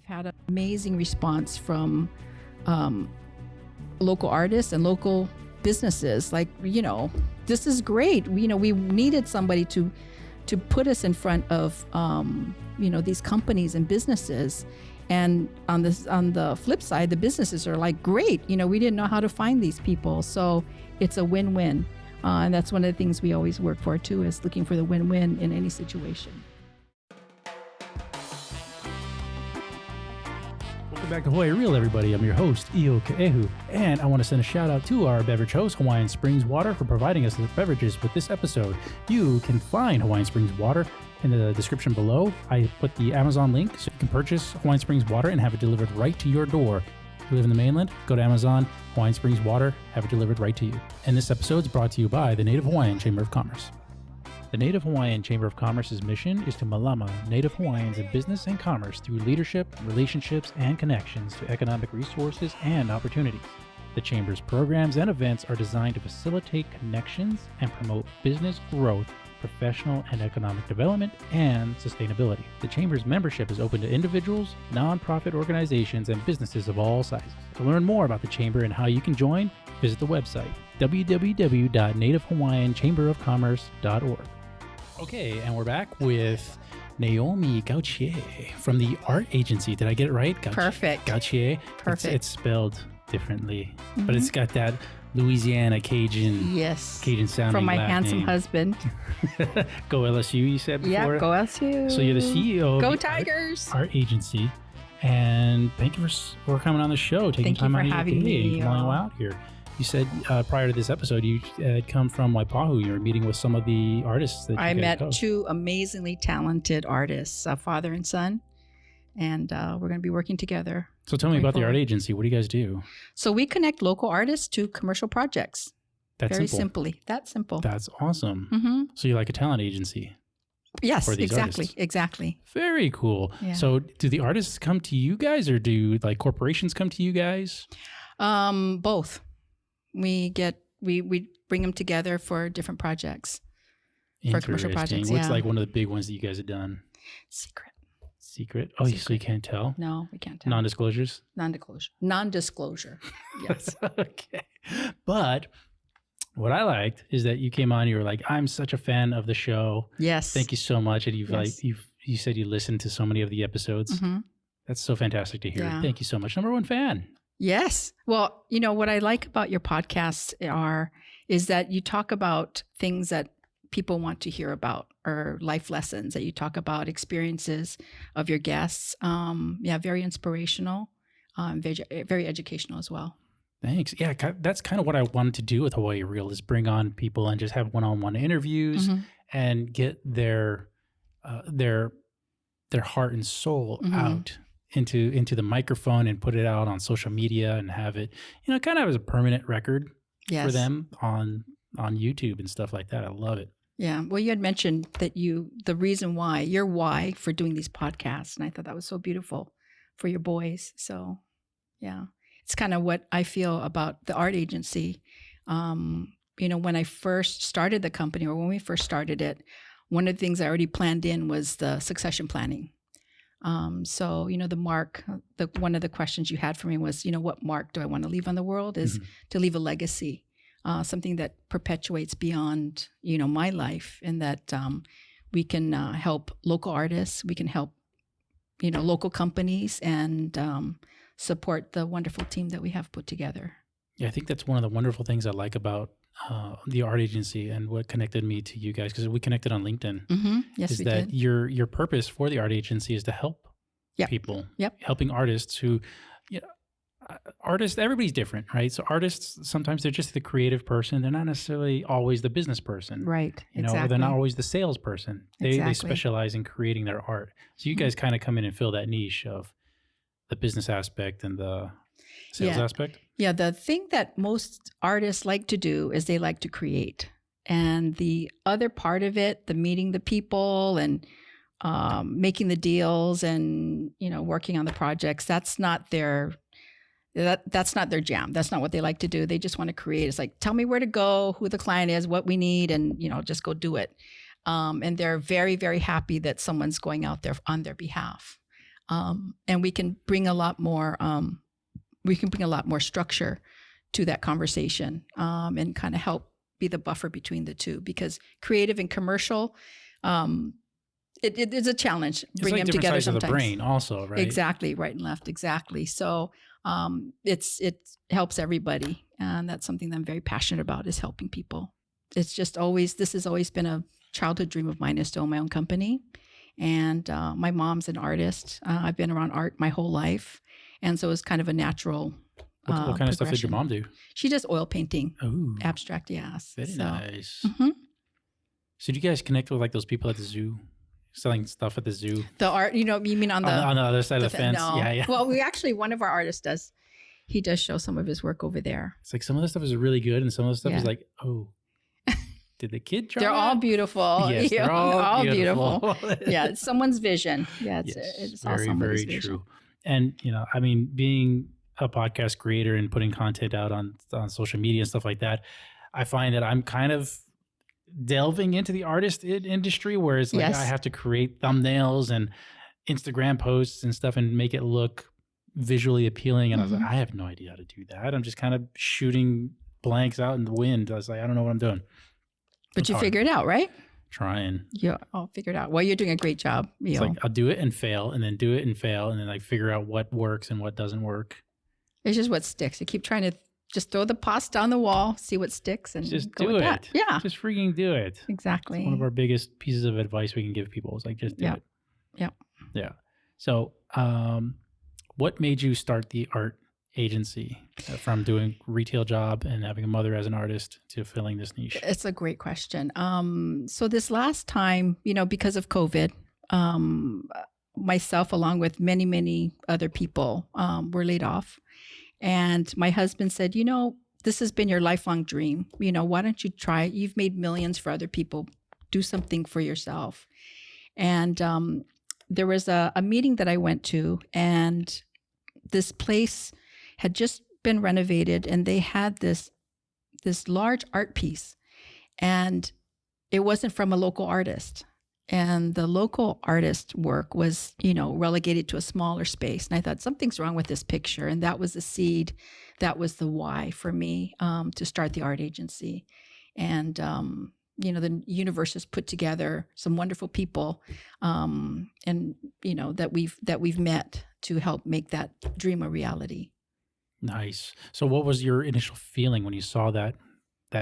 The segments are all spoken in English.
We've had an amazing response from local artists and local businesses. Like, this is great. We needed somebody to put us in front of, these companies and businesses. And on the flip side, the businesses are like, great. We didn't know how to find these people. So it's a win-win. And that's one of the things we always work for too, is looking for the win-win in any situation. Welcome back to Hawaii Real, everybody. I'm your host, Io Ke'ehu, and I want to send a shout out to our beverage host, Hawaiian Springs Water, for providing us with beverages with this episode. You can find Hawaiian Springs Water in the description below. I put the Amazon link so you can purchase Hawaiian Springs Water and have it delivered right to your door. If you live in the mainland, go to Amazon, Hawaiian Springs Water, have it delivered right to you. And this episode is brought to you by the Native Hawaiian Chamber of Commerce. The Native Hawaiian Chamber of Commerce's mission is to malama Native Hawaiians in business and commerce through leadership, relationships, and connections to economic resources and opportunities. The Chamber's programs and events are designed to facilitate connections and promote business growth, professional and economic development, and sustainability. The Chamber's membership is open to individuals, nonprofit organizations, and businesses of all sizes. To learn more about the Chamber and how you can join, visit the website www.nativehawaiianchamberofcommerce.org. Okay, and we're back with Naomi Gautier from the art agency. Did I get it right? Perfect. Gautier. Perfect. It's spelled differently, but it's got that Louisiana Cajun sounding from my last handsome name. husband. Go LSU, you said before? Yeah, go LSU. So you're the CEO Go of the Tigers. art agency. And thank you for coming on the show, taking time out of your day and flying out here. You said prior to this episode, you had come from Waipahu. You were meeting with some of the artists that I met host. two amazingly talented artists, a father and son, and we're going to be working together. So tell me about the art agency. What do you guys do? So we connect local artists to commercial projects. That's very simple. simply. That's simple. That's awesome. Mm-hmm. So you're like a talent agency. Yes, for these artists. Exactly. Very cool. Yeah. So do the artists come to you guys, or do like corporations come to you guys? Both. We bring them together for different projects, for commercial projects. What's yeah. like one of the big ones that you guys have done? Secret? Oh, so you can't tell? No, we can't tell. Non-disclosures? Non-disclosure. Yes. Okay. But what I liked is that you came on, you were like, I'm such a fan of the show. Yes. Thank you so much. And you said you listened to so many of the episodes. Mm-hmm. That's so fantastic to hear. Yeah. Thank you so much. Number one fan. Yes. Well, what I like about your podcasts is that you talk about things that people want to hear about, or life lessons, that you talk about experiences of your guests. Very inspirational, very educational as well. Thanks. Yeah, that's kind of what I wanted to do with Hawaii Real, is bring on people and just have one-on-one interviews and get their heart and soul out into the microphone and put it out on social media and have it, kind of as a permanent record for them on YouTube and stuff like that. I love it. Yeah. Well, you had mentioned that the reason why, your why for doing these podcasts, and I thought that was so beautiful for your boys. So, yeah, it's kind of what I feel about the art agency. When I first started the company, or when we first started it, one of the things I already planned in was the succession planning. So, one of the questions you had for me was, what mark do I want to leave on the world, is to leave a legacy, something that perpetuates beyond, my life, and that we can help local artists, we can help, local companies, and support the wonderful team that we have put together. Yeah, I think that's one of the wonderful things I like about the art agency and what connected me to you guys, because we connected on LinkedIn. Yes, is we that did. your purpose for the art agency is to help people, helping artists who, artists, everybody's different, right? So artists, sometimes they're just the creative person. They're not necessarily always the business person, right? Or they're not always the salesperson. They specialize in creating their art. So you guys kind of come in and fill that niche of the business aspect and the sales aspect. Yeah, the thing that most artists like to do is they like to create. And the other part of it, the meeting the people and making the deals and, working on the projects, that's not their jam. That's not what they like to do. They just want to create. It's like, tell me where to go, who the client is, what we need, and, just go do it. And they're very, very happy that someone's going out there on their behalf. And we can bring a lot more. We can bring a lot more structure to that conversation, and kind of help be the buffer between the two. Because creative and commercial, it is a challenge. Bring them together sides sometimes. Of the brain, also, right? Exactly, right and left. Exactly. So it helps everybody, and that's something that I'm very passionate about, is helping people. It's just always, this has always been a childhood dream of mine, is to own my own company. And my mom's an artist. I've been around art my whole life, and so it's kind of a natural. What kind of stuff did your mom do? She does oil painting, Oh, abstract, yes. very nice. Mm-hmm. So do you guys connect with like those people at the zoo, selling stuff at the zoo? The art, you mean on the other side of the fence? No. Yeah. Well, one of our artists does. He does show some of his work over there. It's like some of the stuff is really good, and some of the stuff Yeah. is like, oh, did the kid draw? They're all beautiful. Yes, they're all beautiful. Yeah, it's someone's vision. Yeah, it's all very, somebody's very vision. true. And I mean, being a podcast creator and putting content out on social media and stuff like that, I find that I'm kind of delving into the artist industry, where it's like, Yes. I have to create thumbnails and Instagram posts and stuff and make it look visually appealing. And I was like, I have no idea how to do that. I'm just kind of shooting blanks out in the wind. I was like, I don't know what I'm doing. But It's you hard. figure it out, right? Trying. Yeah, I'll figure it out. Well, you're doing a great job. It's like I'll do it and fail, and then do it and fail, and then like figure out what works and what doesn't work. It's just what sticks. You keep trying to just throw the pasta on the wall, see what sticks, and Just go do with it. that. Yeah, Just freaking do it. exactly. It's one of our biggest pieces of advice we can give people is like, just do it. Yeah. So, what made you start the art agency, from doing retail job and having a mother as an artist to filling this niche? It's a great question. So this last time, because of COVID, myself, along with many, many other people, were laid off. And my husband said, this has been your lifelong dream. Why don't you try it? You've made millions for other people. Do something for yourself. And there was a meeting that I went to, and this place had just been renovated, and they had this large art piece, and it wasn't from a local artist. And the local artist work was, relegated to a smaller space. And I thought, something's wrong with this picture. And that was the seed. That was the why for me, to start the art agency. And, the universe has put together some wonderful people, and, that we've met to help make that dream a reality. Nice. So what was your initial feeling when you saw that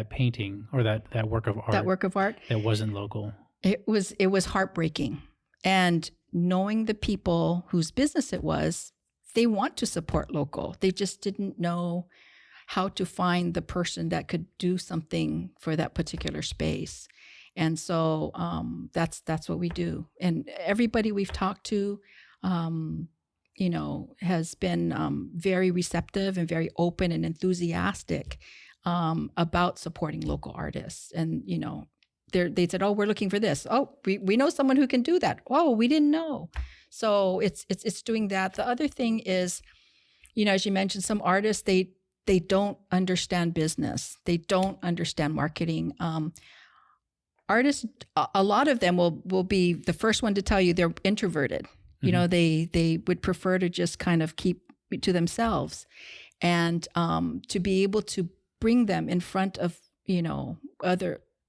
painting or that work of art? That work of art? That wasn't local. It was heartbreaking. And knowing the people whose business it was, they want to support local. They just didn't know how to find the person that could do something for that particular space. And so that's what we do. And everybody we've talked to, has been very receptive and very open and enthusiastic about supporting local artists. And, they said, oh, we're looking for this. Oh, we know someone who can do that. Oh, we didn't know. So it's doing that. The other thing is, as you mentioned, some artists, they don't understand business. They don't understand marketing. Artists, a lot of them will be the first one to tell you they're introverted. They would prefer to just kind of keep to themselves, and to be able to bring them in front of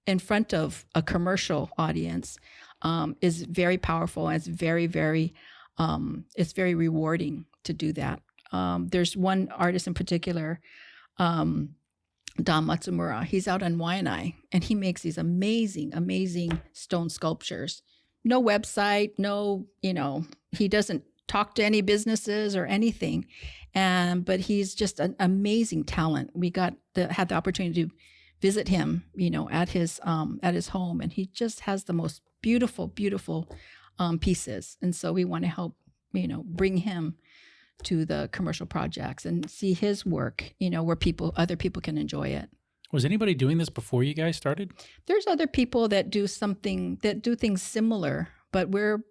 in front of a commercial audience is very powerful, and it's very, very it's very rewarding to do that. There's one artist in particular, Don Matsumura. He's out in Waianae, and he makes these amazing, amazing stone sculptures. No website, no, he doesn't talk to any businesses or anything. But he's just an amazing talent. We had the opportunity to visit him, at his home, and he just has the most beautiful, beautiful pieces. And so we want to help, bring him to the commercial projects and see his work, where other people can enjoy it. Was anybody doing this before you guys started? There's other people that do things similar, but we're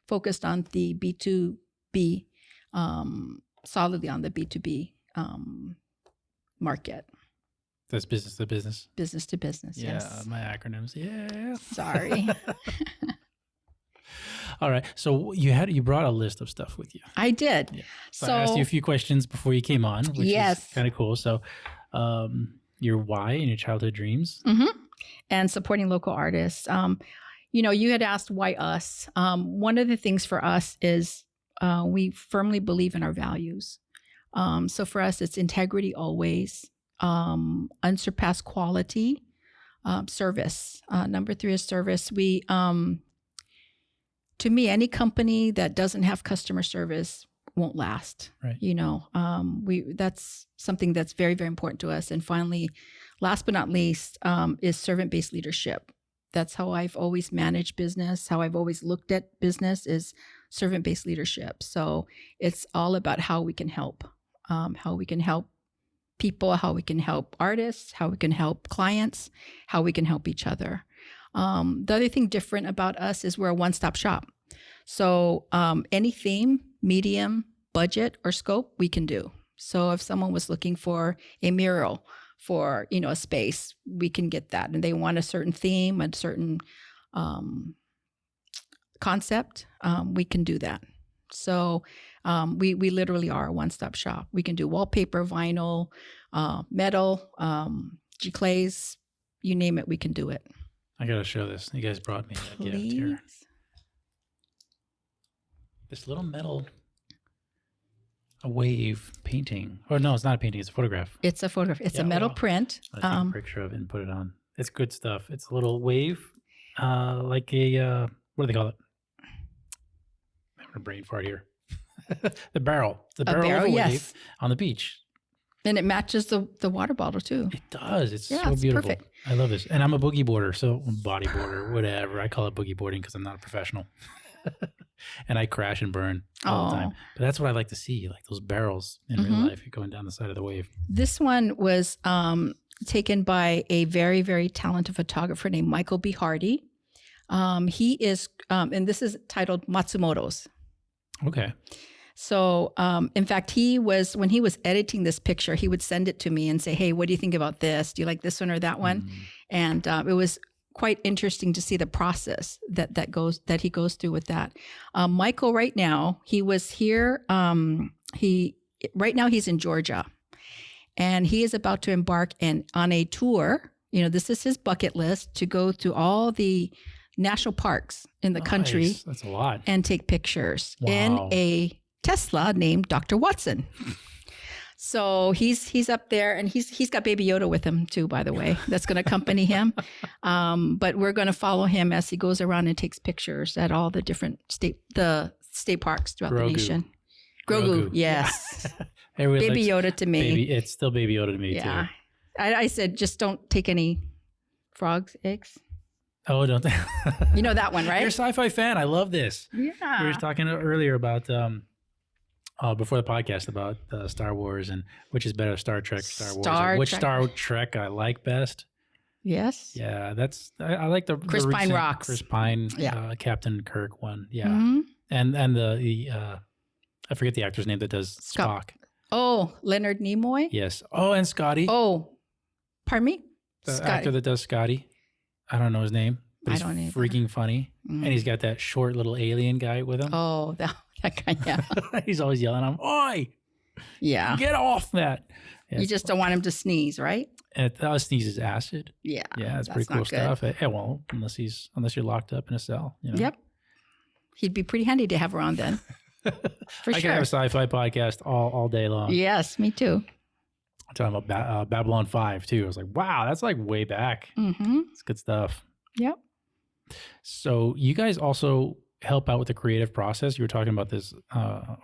focused on the B2B, solidly on the B2B market. That's business to business. Business to business. Yeah, Yes. my acronyms. Yeah. Sorry. All right. So you brought a list of stuff with you. I did. Yeah. So I asked you a few questions before you came on, which is kind of cool. So your why and your childhood dreams. And supporting local artists. You had asked why us. One of the things for us is we firmly believe in our values. So for us, it's integrity always, unsurpassed quality, service. Number 3 is service. We, to me, any company that doesn't have customer service won't last. Right. That's something that's very, very important to us. And finally, last but not least, is servant-based leadership. That's how I've always managed business, how I've always looked at business is servant-based leadership. So it's all about how we can help people, how we can help artists, how we can help clients, how we can help each other. The other thing different about us is we're a one-stop shop. So any theme, medium, budget, or scope, we can do. So if someone was looking for a mural for, a space, we can get that. And they want a certain theme, a certain concept, we can do that. So we literally are a one-stop shop. We can do wallpaper, vinyl, metal, G-clays, you name it, we can do it. I got to show this. You guys brought me that gift here. This little metal wave painting. Oh, no, it's not a painting. It's a photograph. It's a photograph. It's a metal print. I'll take a picture of it and put it on. It's good stuff. It's a little wave, like a, what do they call it? I'm having a brain fart here. The barrel. The barrel of a wave on the beach. And it matches the water bottle too. It does. It's so beautiful. Perfect. I love this. And I'm a boogie boarder, so bodyboarder, whatever. I call it boogie boarding because I'm not a professional. And I crash and burn all the time. But that's what I like to see, like those barrels in real life going down the side of the wave. This one was taken by a very, very talented photographer named Michael B. Hardy. He is, and this is titled Matsumoto's. Okay. So, in fact, when he was editing this picture, he would send it to me and say, hey, what do you think about this? Do you like this one or that one? And it was quite interesting to see the process that he goes through with that. Michael, right now, he was here. Right now he's in Georgia, and he is about to embark on a tour. This is his bucket list to go to all the national parks in the country. That's a lot. And take pictures in a Tesla named Dr. Watson. So he's up there, and he's got Baby Yoda with him too, by the way. That's going to accompany him. But we're going to follow him as he goes around and takes pictures at all the different state parks throughout the nation. Grogu, yes. Baby Yoda to me. It's still Baby Yoda to me too. I said, just don't take any frogs' eggs. Oh, don't they? You know that one, right? You're a sci-fi fan. I love this. Yeah. We were talking earlier about before the podcast about Star Wars and which is better, Star Trek, Star Wars. Which Star Trek I like best. Yes. Yeah, I like the Chris Pine rocks. Chris Pine, Captain Kirk one. Yeah, and the I forget the actor's name that does Spock. Oh, Leonard Nimoy. Yes. Oh, and Scotty. Oh, pardon me. The actor that does Scotty. I don't know his name, but he's freaking funny, and he's got that short little alien guy with him. Oh, that guy. Yeah. He's always yelling at him, "Oi! Yeah, get off that!" Yeah, you just don't want him to sneeze, right? And that sneezes acid. Yeah, that's pretty cool stuff. Yeah, well, unless you're locked up in a cell. Yep. He'd be pretty handy to have around then. For I sure. can have a sci-fi podcast all day long. Yes, me too. I'm talking about Babylon 5 too. I was like, wow, that's like way back. It's good stuff. Yep. So you guys also help out with the creative process. You were talking about this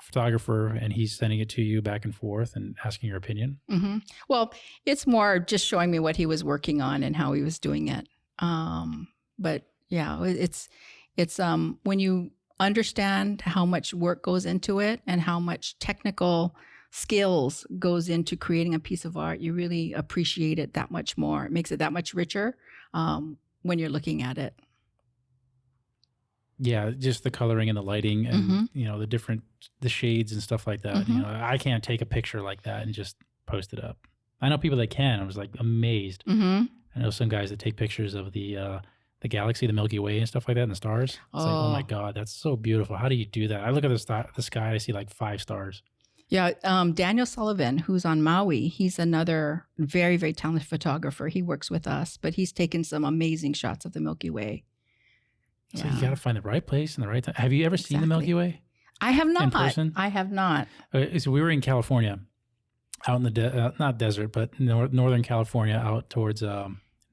photographer, and he's sending it to you back and forth and asking your opinion. Well, it's more just showing me what he was working on and how he was doing it. But yeah, it's when you understand how much work goes into it and how much technical skills goes into creating a piece of art, you really appreciate it that much more. It makes it that much richer when you're looking at it. Yeah, just the coloring and the lighting and the shades and stuff like that. I can't take a picture like that and just post it up. I know people that can. I was like amazed. I know some guys that take pictures of the the galaxy, the Milky Way and stuff like that, and the stars. It's like, oh my God, that's so beautiful. How do you do that? I look at the sky, I see like 5 stars. Yeah. Daniel Sullivan, who's on Maui, he's another very, very talented photographer. He works with us, but he's taken some amazing shots of the Milky Way. So you got to find the right place and the right time. Have you ever seen the Milky Way? I have not. In person? I have not. So we were in California, out in the not desert, but northern California, out towards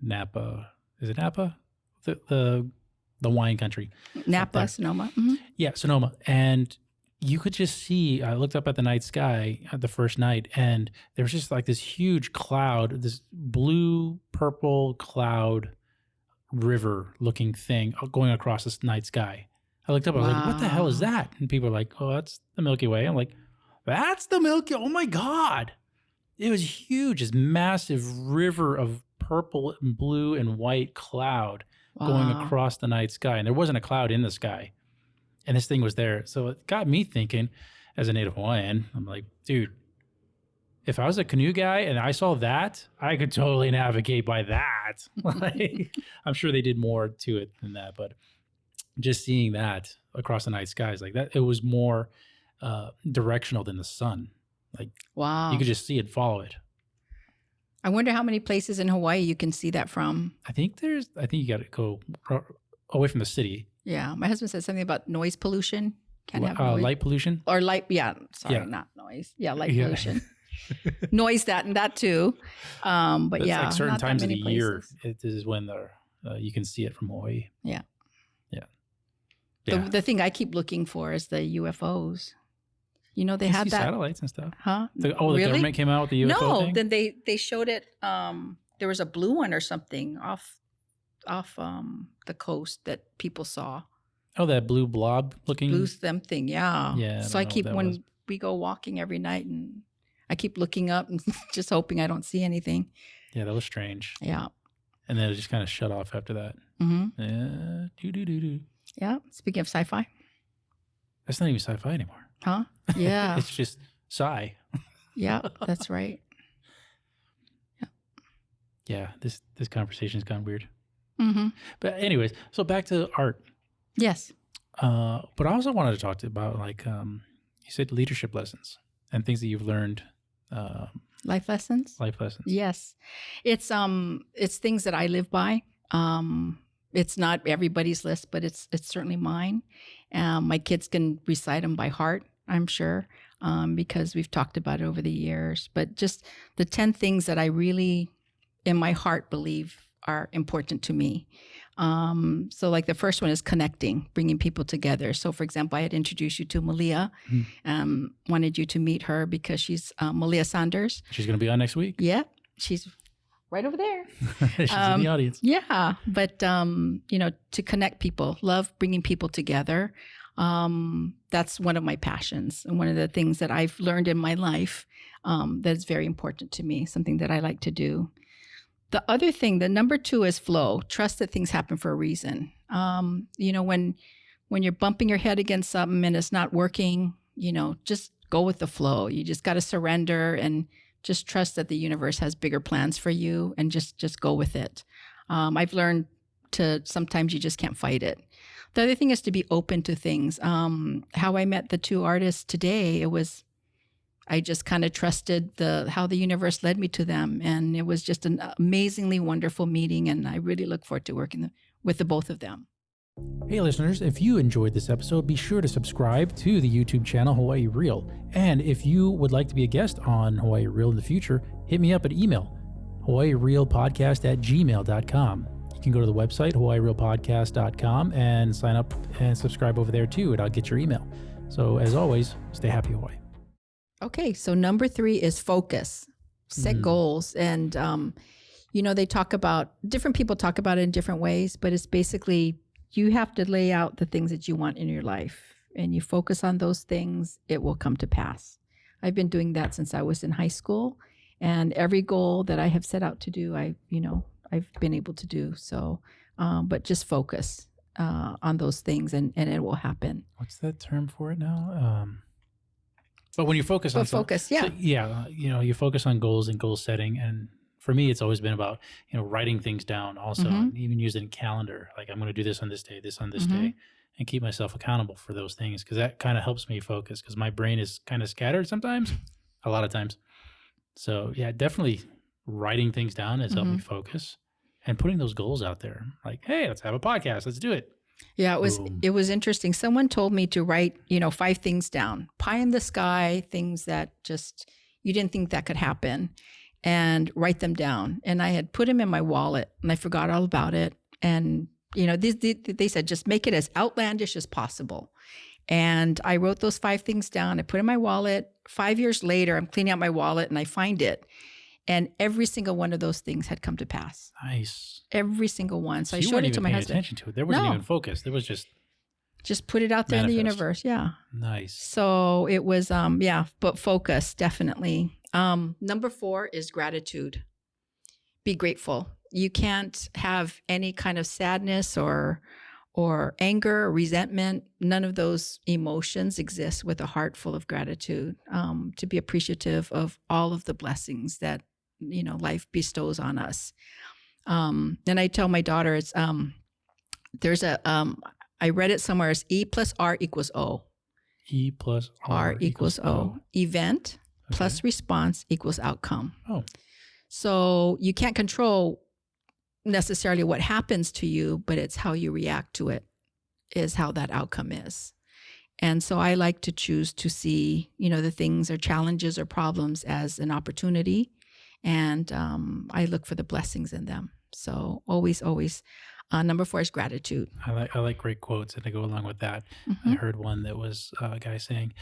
Napa. Is it Napa? The wine country. Napa, Sonoma. Mm-hmm. Yeah, Sonoma. And you could just see, I looked up at the night sky the first night, and there was just like this huge cloud, this blue, purple cloud river looking thing going across this night sky. I looked up, I was like, what the hell is that? And people are like, oh, that's the Milky Way. I'm like, that's the Milky Way. Oh my God. It was huge, this massive river of purple and blue and white cloud going across the night sky. And there wasn't a cloud in the sky. And this thing was there. So it got me thinking, as a native Hawaiian, I'm like, dude, if I was a canoe guy and I saw that, I could totally navigate by that. Like, I'm sure they did more to it than that, but just seeing that across the night skies like that, it was more directional than the sun. Like, wow, you could just see it, follow it. I wonder how many places in Hawaii you can see that from. I think you got to go away from the city. Yeah. My husband said something about noise pollution. Can't have noise. Light pollution? Or light, not noise. Yeah, light pollution. Noise that too. But it's yeah. like certain times of the year, places. it is when you can see it from Hawaii. Yeah. Yeah. The thing I keep looking for is the UFOs. You know, they had that. Satellites and stuff. Huh? The government came out with the UFO thing? No, then they showed it. There was a blue one or something off the coast that people saw. Oh, that blue blob looking? Blue stem thing, yeah. Yeah. So I keep, when we go walking every night, and I keep looking up and just hoping I don't see anything. Yeah, that was strange. Yeah. And then it just kind of shut off after that. Mm-hmm. Yeah. Speaking of sci-fi. That's not even sci-fi anymore. Huh? Yeah. It's just sci. Yeah, that's right. Yeah. Yeah, this conversation's gone weird. Mm-hmm. But anyways, so back to art. Yes. But I also wanted to talk about, like, you said leadership lessons and things that you've learned. Life lessons? Life lessons. Yes. It's things that I live by. It's not everybody's list, but it's certainly mine. My kids can recite them by heart, I'm sure, because we've talked about it over the years. But just the 10 things that I really, in my heart, believe are important to me. So like the first one is connecting, bringing people together. So for example, I had introduced you to Malia, wanted you to meet her because she's Malia Sanders. She's going to be on next week. Yeah, she's right over there. She's in the audience. Yeah, but to connect people, love bringing people together. That's one of my passions, and one of the things that I've learned in my life that's very important to me, something that I like to do. The other thing, the number 2 is flow. Trust that things happen for a reason. When you're bumping your head against something and it's not working, just go with the flow. You just got to surrender and just trust that the universe has bigger plans for you, and just go with it. I've learned to sometimes you just can't fight it. The other thing is to be open to things. How I met the 2 artists today, I just kind of trusted how the universe led me to them. And it was just an amazingly wonderful meeting. And I really look forward to working with the both of them. Hey listeners, if you enjoyed this episode, be sure to subscribe to the YouTube channel Hawaii Real. And if you would like to be a guest on Hawaii Real in the future, hit me up at email, hawaiirealpodcast@gmail.com. You can go to the website, hawaiirealpodcast.com, and sign up and subscribe over there too, and I'll get your email. So as always, stay happy, Hawaii. Okay, so number 3 is focus. Set goals. And, they talk about, different people talk about it in different ways, but it's basically you have to lay out the things that you want in your life, and you focus on those things, it will come to pass. I've been doing that since I was in high school, and every goal that I have set out to do, I've been able to do. So, but just focus on those things, and it will happen. What's that term for it now? But when you focus on focus, yeah. So, you focus on goals and goal setting, and for me, it's always been about, writing things down also, Mhm. and even using a calendar. Like, I'm going to do this on this day, this on this Mhm. day, and keep myself accountable for those things, because that kind of helps me focus, because my brain is kind of scattered sometimes, a lot of times. So yeah, definitely writing things down has helped me Mhm. focus, and putting those goals out there. Like, hey, let's have a podcast. Let's do it. Yeah, Boom. it was interesting. Someone told me to write, 5 things down. Pie in the sky, things that just you didn't think that could happen, and write them down. And I had put them in my wallet and I forgot all about it. And they said just make it as outlandish as possible. And I wrote those 5 things down. I put it in my wallet. 5 years later, I'm cleaning out my wallet and I find it. And every single one of those things had come to pass. Nice. Every single one. So I you showed weren't it to even my paying husband. attention to it. There wasn't No. even focus. There was Just put it out there in the Manifest. universe. Yeah. nice. So it was, but focus, definitely. Number 4 is gratitude. Be grateful. You can't have any kind of sadness or anger or resentment. None of those emotions exist with a heart full of gratitude. To be appreciative of all of the blessings that life bestows on us. And I tell my daughter, it's there's a I read it somewhere as E plus R equals O. E plus R equals O. Event plus response equals outcome. Oh, So you can't control necessarily what happens to you, but it's how you react to it is how that outcome is. And so I like to choose to see, the things or challenges or problems as an opportunity. And I look for the blessings in them. So always, number 4 is gratitude. I like great quotes, and to go along with that, I Mhm. heard one that was a guy saying,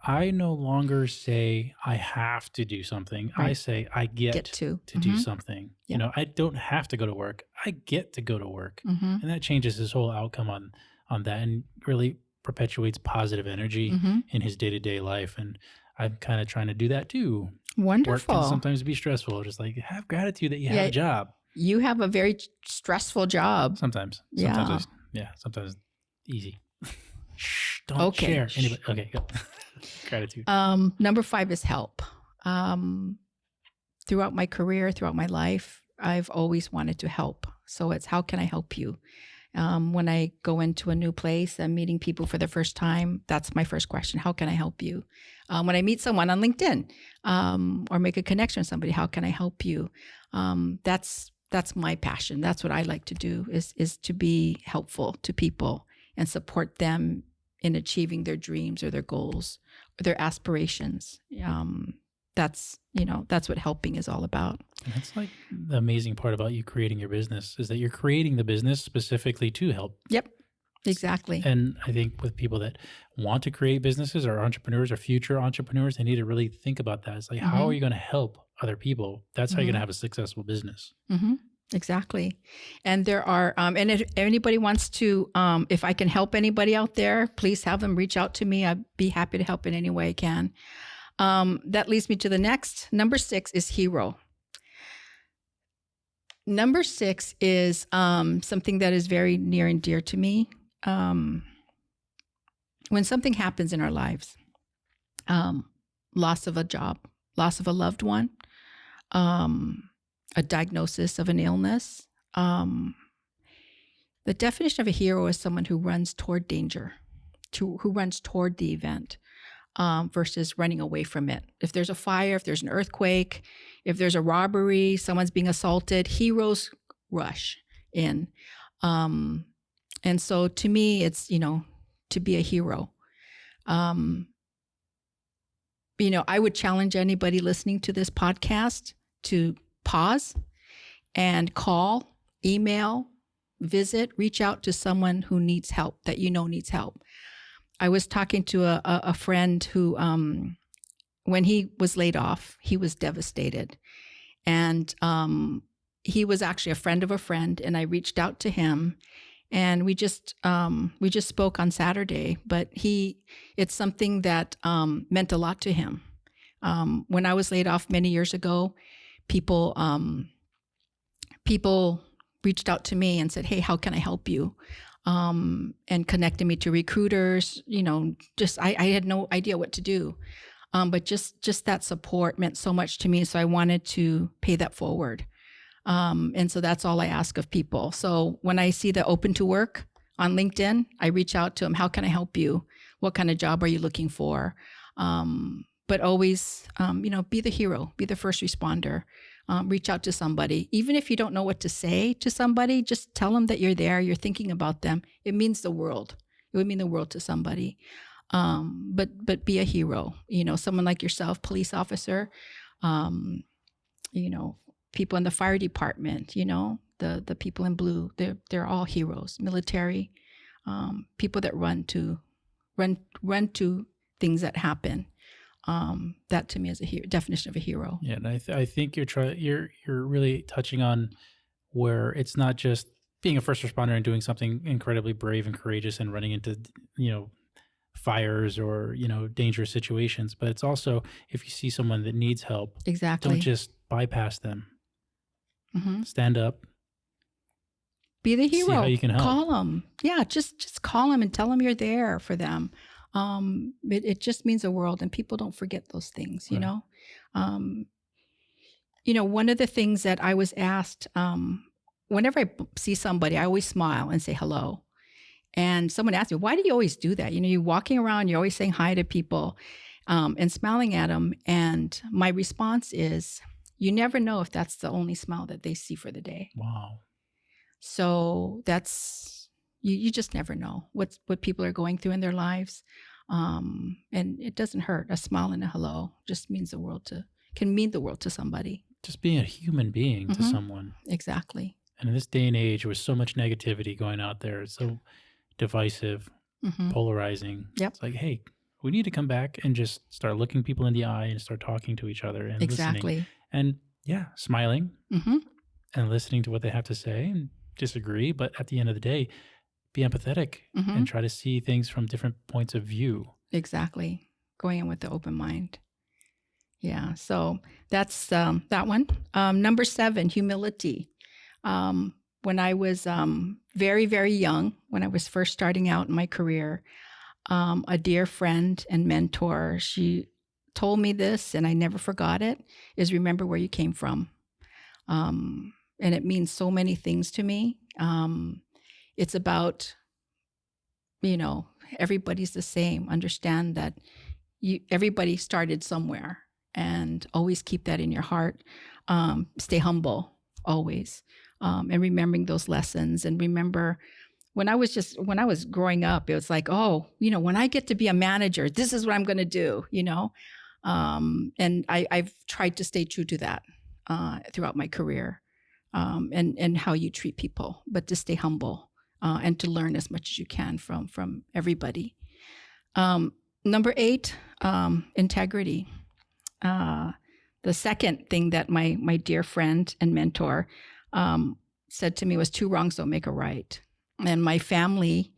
I no longer say I have to do something. I Right. say I get to. do Mhm. something. Yeah. I don't have to go to work. I get to go to work. Mhm. And that changes his whole outcome on that, and really perpetuates positive energy Mhm. in his day-to-day life. And I'm kind of trying to do that too. Work Wonderful. can sometimes be stressful. Just like, have gratitude that you have Yeah. a job. You have a very stressful job. Sometimes. Yeah. Sometimes easy. Shh, don't Okay. share. Anybody. Okay, go. Gratitude. Number 5 is help. Throughout my career, throughout my life, I've always wanted to help. So it's how can I help you? When I go into a new place, I'm meeting people for the first time. That's my first question. How can I help you? When I meet someone on LinkedIn or make a connection with somebody, how can I help you? That's my passion. That's what I like to do is to be helpful to people and support them in achieving their dreams or their goals or their aspirations. That's what helping is all about. And that's like the amazing part about you creating your business, is that you're creating the business specifically to help. Yep, exactly. And I think with people that want to create businesses or entrepreneurs or future entrepreneurs, they need to really think about that. It's like, how are you going to help other people? That's how you're going to have a successful business. Mm-hmm. Exactly. And there are, and if anybody wants to, if I can help anybody out there, please have them reach out to me. I'd be happy to help in any way I can. That leads me to the next. Number 6 is hero. Number 6 is something that is very near and dear to me. When something happens in our lives, loss of a job, loss of a loved one, a diagnosis of an illness. The definition of a hero is someone who runs toward danger, who runs toward the event versus running away from it. If there's a fire, if there's an earthquake, if there's a robbery, someone's being assaulted, heroes rush in. And so to me, it's, to be a hero. I would challenge anybody listening to this podcast to pause and call, email, visit, reach out to someone who needs help, that needs help. I was talking to a friend who, when he was laid off, he was devastated. And he was actually a friend of a friend, and I reached out to him, and we just spoke on Saturday. But it's something that meant a lot to him. When I was laid off many years ago, people reached out to me and said, "Hey, how can I help you?" And connected me to recruiters. I had no idea what to do. But just that support meant so much to me. So I wanted to pay that forward. And so that's all I ask of people. So when I see the open to work on LinkedIn, I reach out to them. How can I help you? What kind of job are you looking for? But always, be the hero, be the first responder. Reach out to somebody. Even if you don't know what to say to somebody, just tell them that you're there, you're thinking about them. It means the world. It would mean the world to somebody. But be a hero, someone like yourself, police officer, people in the fire department, the people in blue, they're all heroes, military, people that run to things that happen. That to me is a definition of a hero. Yeah, and I think you're really touching on where it's not just being a first responder and doing something incredibly brave and courageous and running into fires or dangerous situations, but it's also if you see someone that needs help, exactly, don't just bypass them. Mm-hmm. Stand up. Be the hero. See how you can help. Call them. Yeah, just call them and tell them you're there for them. It just means the world, and people don't forget those things, Right. One of the things that I was asked, whenever I see somebody, I always smile and say hello. And someone asked me, why do you always do that? You're walking around, you're always saying hi to people and smiling at them. And my response is, you never know if that's the only smile that they see for the day. Wow. So that's, you just never know what people are going through in their lives. And it doesn't hurt. A smile and a hello just can mean the world to somebody. Just being a human being to someone. Exactly. And in this day and age with so much negativity going out there, it's so divisive, polarizing. Yep. It's like, hey, we need to come back and just start looking people in the eye and start talking to each other and listening. And smiling and listening to what they have to say and disagree. But at the end of the day, be empathetic and try to see things from different points of view. Exactly. Going in with the open mind. Yeah. So that's that one. Number 7, humility. When I was very, very young, when I was first starting out in my career, a dear friend and mentor, she told me this, and I never forgot it, is remember where you came from. And it means so many things to me. It's about, everybody's the same. Understand that everybody started somewhere, and always keep that in your heart. Stay humble always. And remembering those lessons, and remember when I was growing up, it was like, when I get to be a manager, this is what I'm going to do, and I've tried to stay true to that throughout my career, and how you treat people, but to stay humble and to learn as much as you can from everybody. Number 8, integrity. The second thing that my dear friend and mentor said to me was 2 wrongs don't make a right. And my family,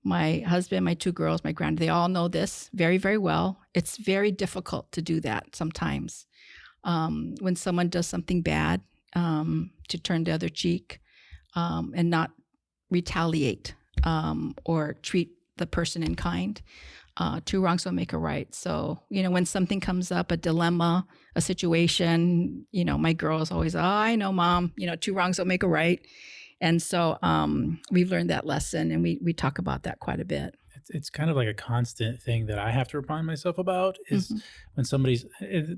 my husband, my 2 girls, my granddad, they all know this very, very well. It's very difficult to do that sometimes. When someone does something bad, to turn the other cheek and not retaliate or treat the person in kind. 2 wrongs don't make a right. So, when something comes up, a dilemma, a situation, my girls always, I know, Mom, 2 wrongs don't make a right. And so we've learned that lesson, and we talk about that quite a bit. It's kind of like a constant thing that I have to remind myself about is when somebody's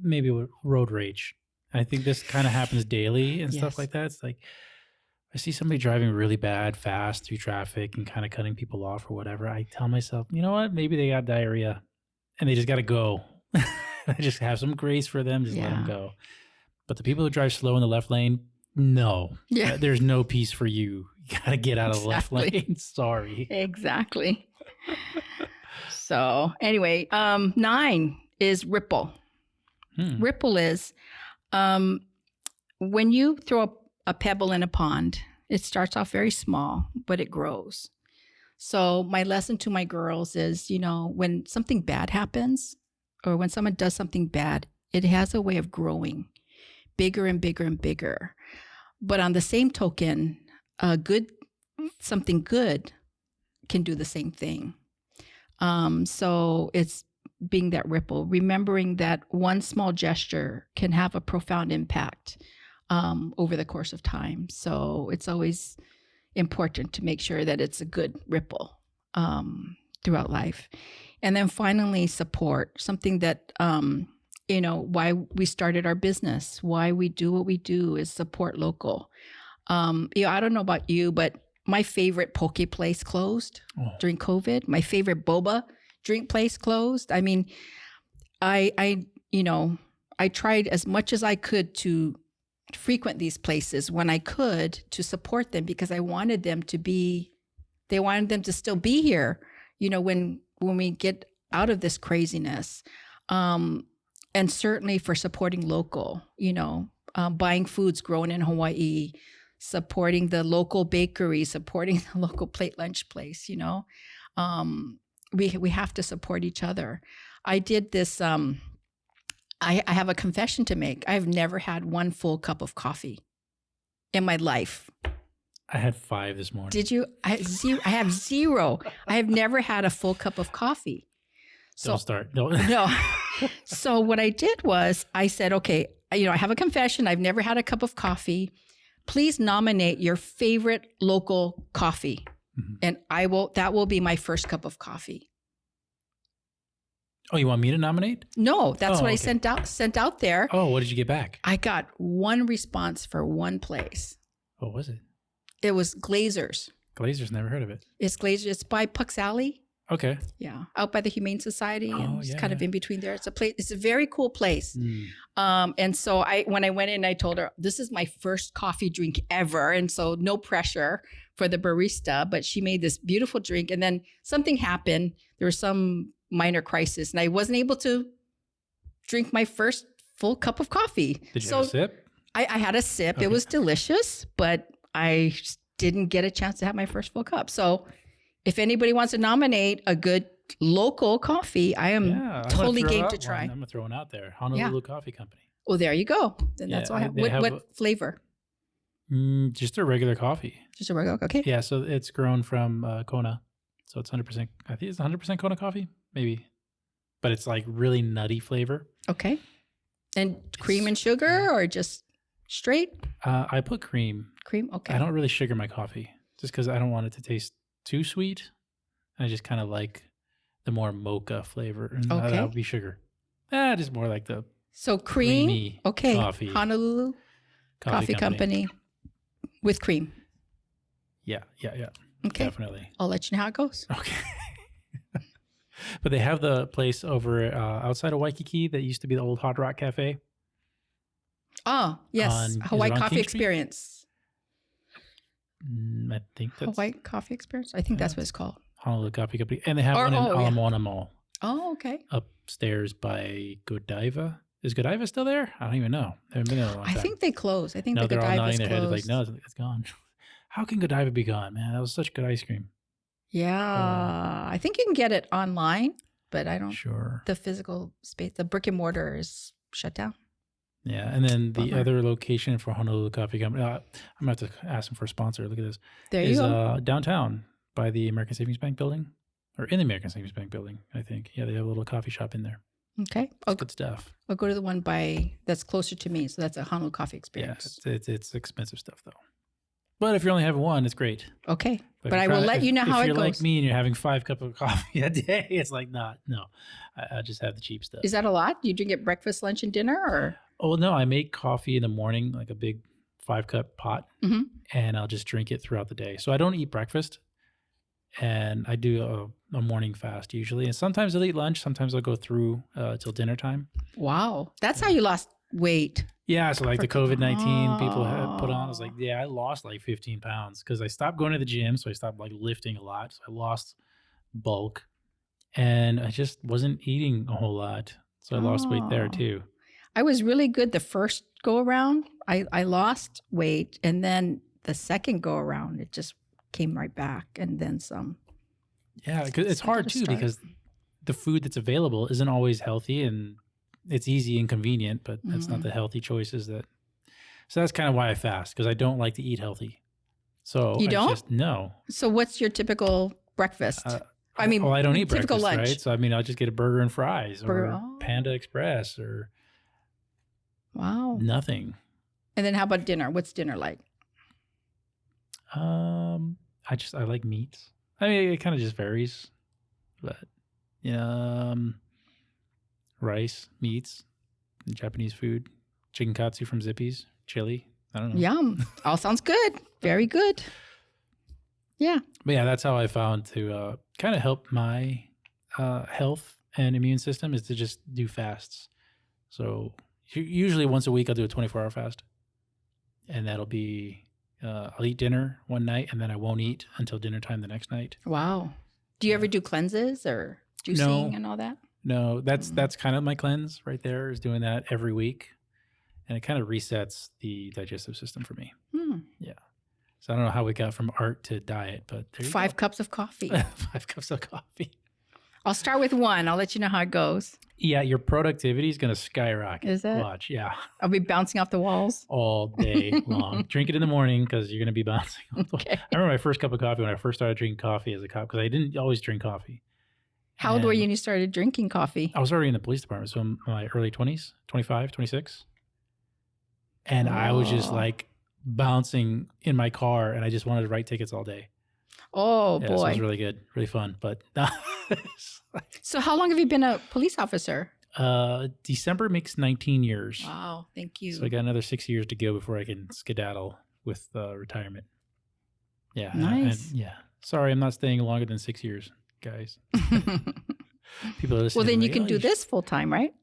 maybe with road rage. I think this kind of happens daily and stuff like that. It's like I see somebody driving really bad, fast through traffic and kind of cutting people off or whatever. I tell myself, you know what? Maybe they got diarrhea and they just got to go. I just have some grace for them. Just let them go. But the people who drive slow in the left lane, no. Yeah. There's no peace for you. You got to get out of the left lane. Sorry. Exactly. So anyway, 9 is ripple. Ripple is when you throw a pebble in a pond, it starts off very small, but it grows. So my lesson to my girls is, when something bad happens or when someone does something bad, it has a way of growing bigger and bigger and bigger. But on the same token, something good can do the same thing. So it's being that ripple, remembering that one small gesture can have a profound impact over the course of time. So it's always important to make sure that it's a good ripple throughout life. And then finally, support, something that, why we started our business, why we do what we do is support local. I don't know about you, but my favorite poke place closed during COVID. My favorite boba drink place closed. I mean, I tried as much as I could to frequent these places when I could to support them because I wanted them to still be here, when we get out of this craziness. And certainly for supporting local, buying foods grown in Hawaii, supporting the local bakery, supporting the local plate lunch place, we have to support each other. I did this, I have a confession to make. I've never had one full cup of coffee in my life. I had 5 this morning. Did you? I have 0. I have never had a full cup of coffee. Don't start. No. So what I did was I said, okay, I have a confession. I've never had a cup of coffee. Please nominate your favorite local coffee. Mm-hmm. And that will be my first cup of coffee. Oh, you want me to nominate? No, that's what I sent out there. Oh, what did you get back? I got one response for one place. What was it? It was Glazers. Glazers, never heard of it. It's Glazers. It's by Puck's Alley. Okay. Yeah, out by the Humane Society. Oh, it's kind of in between there. It's a place. It's a very cool place. Mm. And so when I went in, I told her this is my first coffee drink ever, and so no pressure for the barista. But she made this beautiful drink, and then something happened. There was some minor crisis, and I wasn't able to drink my first full cup of coffee. Did you have a sip? I had a sip. Okay. It was delicious, but I didn't get a chance to have my first full cup. So if anybody wants to nominate a good local coffee, I am totally game to try. I'm going to throw one out there. Honolulu Coffee Company. Oh, there you go. Then that's all I have. What flavor? Just a regular coffee. Just a regular, okay. Yeah, so it's grown from Kona. So it's 100%, I think it's 100% Kona coffee, maybe. But it's like really nutty flavor. Okay. And cream and sugar or just straight? I put cream. Cream, okay. I don't really sugar my coffee just because I don't want it to taste too sweet. I just kind of like the more mocha flavor. And that would be sugar. Just more like the cream, okay. Coffee. Honolulu Coffee Company with cream. Yeah. Okay. Definitely. I'll let you know how it goes. Okay. But they have the place over outside of Waikiki that used to be the old Hard Rock Cafe. Oh, yes. Hawaii Coffee Experience. I think that's Hawaii Coffee Experience. I think that's what it's called. Honolulu Coffee Company. And they have one in Ala Moana Mall. Oh, okay. Upstairs by Godiva. Is Godiva still there? I don't even know. They haven't been there in a long time. I think they closed. I think no, the they're all Godiva's nodding their head. closed. Like, no, it's gone. How can Godiva be gone, man? That was such good ice cream. Yeah. I think you can get it online, but I don't. Sure. The physical space, the brick and mortar is shut down. Yeah. And then the other location for Honolulu Coffee Company, I'm going to have to ask them for a sponsor. Look at this. There you go. Downtown by the American Savings Bank building, or in the American Savings Bank building, I think. Yeah, they have a little coffee shop in there. Okay. It's good stuff. I'll go to the one that's closer to me. So that's a Honolulu Coffee Experience. Yeah, it's expensive stuff though. But if you're only having one, it's great. Okay. But I will let you know how it goes. If you're like me and you're having 5 cups of coffee a day, it's like no. I just have the cheap stuff. Is that a lot? Do you drink it breakfast, lunch, and dinner, or? Oh no, I make coffee in the morning, like a big 5-cup pot, and I'll just drink it throughout the day. So I don't eat breakfast, and I do a morning fast usually. And sometimes I'll eat lunch. Sometimes I'll go through till dinner time. Wow, that's how you lost weight. Yeah, so like the COVID-19 people had put on, I was like, I lost like 15 pounds because I stopped going to the gym. So I stopped like lifting a lot. So I lost bulk and I just wasn't eating a whole lot. So I lost weight there too. I was really good the first go around. I lost weight. And then the second go around, it just came right back and then some. Yeah, because it's hard too because the food that's available isn't always healthy and it's easy and convenient, but that's not the healthy choices that. So that's kind of why I fast because I don't like to eat healthy. So you don't? No. So what's your typical breakfast? I mean, well, I don't eat typical breakfast, lunch. right? So I mean, I'll just get a burger and fries or Oh. Panda Express or Wow. nothing. And then how about dinner? What's dinner like? I like meats. I mean, it kind of just varies, but rice, meats, Japanese food, chicken katsu from Zippy's, chili. I don't know. Yum. All sounds good. Very good. Yeah. But yeah, that's how I found to kind of help my health and immune system is to just do fasts. So usually once a week I'll do a 24-hour fast. And that'll be, I'll eat dinner one night and then I won't eat until dinner time the next night. Wow. Do you ever do cleanses or juicing and all that? No, that's kind of my cleanse right there, is doing that every week. And it kind of resets the digestive system for me. Yeah. So I don't know how we got from art to diet, but there you 5 cups of coffee. 5 cups of coffee. I'll start with 1. I'll let you know how it goes. Yeah, your productivity is going to skyrocket. Is it? Watch, yeah. I'll be bouncing off the walls. All day long. Drink it in the morning because you're going to be bouncing off the Okay. I remember my first cup of coffee when I first started drinking coffee as a cop, because I didn't always drink coffee. How old were And you when you started drinking coffee? I was already in the police department, so in my early 20s, 25, 26. And I was just Oh. like bouncing in my car, and I just wanted to write tickets all day. Oh, Yeah, so it boy. was really good, really fun. But So how long have you been a police officer? December makes 19 years. Wow. Thank you. So I got another 6 years to go before I can skedaddle with retirement. Yeah. Nice. And yeah. Sorry, I'm not staying longer than 6 years, guys. People are listening. Well, then you like, can "Oh, do should-" this full time, right?